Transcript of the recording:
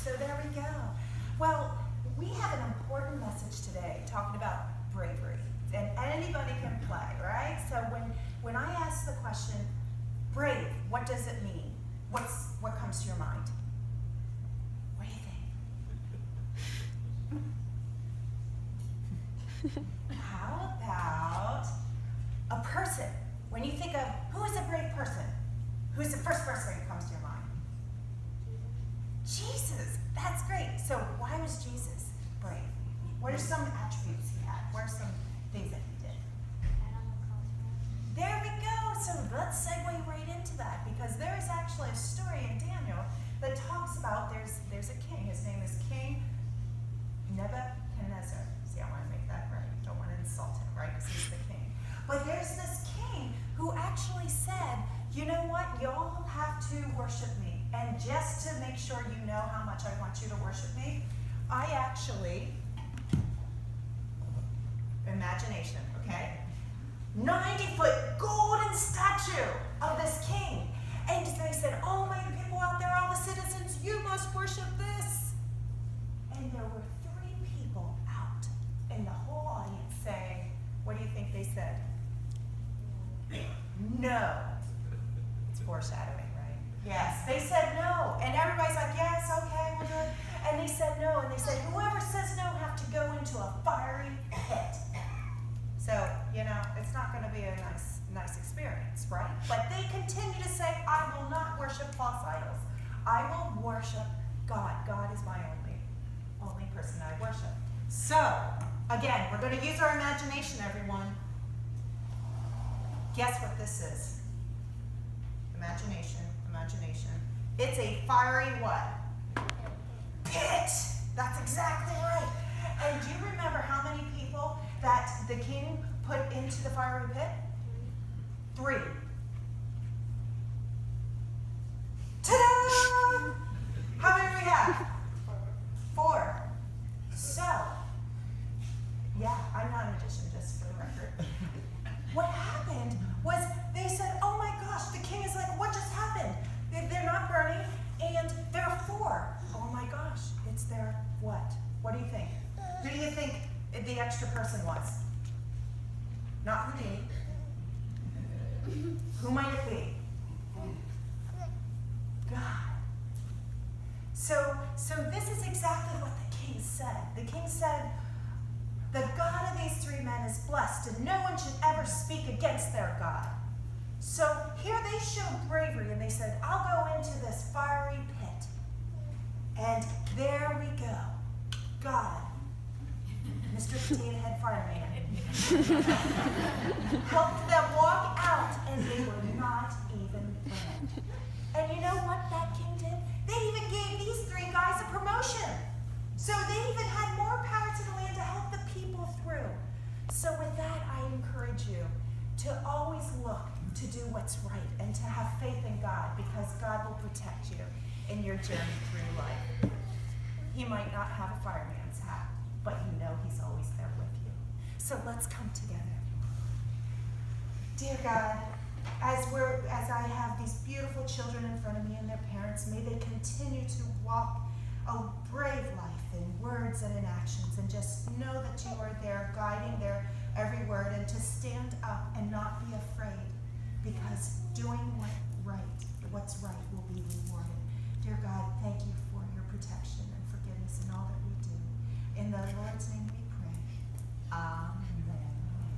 So there we go. Well, we have an important message today talking about bravery. And anybody can play, right? So when I ask the question, brave, what does it mean? What comes to your mind? What do you think? How about a person? When you think of who is a brave person, who's the first person that comes to your mind? Jesus. That's great. So why was Jesus brave? What are some attributes he had? What are some things that he did? There we go. So let's segue right into that, because there is actually a story in Daniel that talks about there's a king. His name is King Nebuchadnezzar. See, I want to make that right. Don't want to insult him, right? Because he's the king. But there's this king who actually said, you know what? Y'all have to worship me. And just to make sure you know how much I want you to worship me, I actually, imagination, okay? 90-foot golden statue of this king. And they said, oh, my people out there, all the citizens, you must worship this. And there were 3 people out in the whole audience saying, what do you think they said? No. It's foreshadowing, right? Yes. They said no. And everybody's like, yes, okay, we'll do it. And they said no. And they said, whoever says no have to go into a fiery pit. So, you know, it's not going to be a nice experience, right? But they continue to say, I will not worship false idols. I will worship God. God is my only person I worship. So, again, we're going to use our imagination, everyone. Guess what this is? Imagination. It's a fiery what? Pit. That's exactly right. And do you remember how many people that the king put into the fiery pit? 3. Ta-da! How many do we have? 4. So, yeah, I'm not a magician, just for the record. What happened was they said, oh my gosh, the king is like, what just happened? They're not burning, and there are 4. Oh my gosh, it's their what? What do you think? Who do you think the extra person was? Not Houdini. Who might it be? God. So this is exactly what the king said. The king said, the God of these 3 men is blessed, and no one should ever speak against their God. So here they showed bravery, and they said, I'll go into this fiery pit. And there we go. God, Mr. Potato Head Fireman, helped them walk out, and they were not even burned. And you know what that king did? They even gave these 3 guys a promotion. So they even had more power to the land to help the people through. So with that, I encourage you to always look to do what's right and to have faith in God, because God will protect you in your journey through life. He might not have a fireman's hat, but you know he's always there with you. So let's come together. Dear God, as I have these beautiful children in front of me and their parents, may they continue to walk a brave life in words and in actions, and just know that you are there guiding their every word, and to stand up and not be afraid, because doing what's right will be rewarded. Dear God, thank you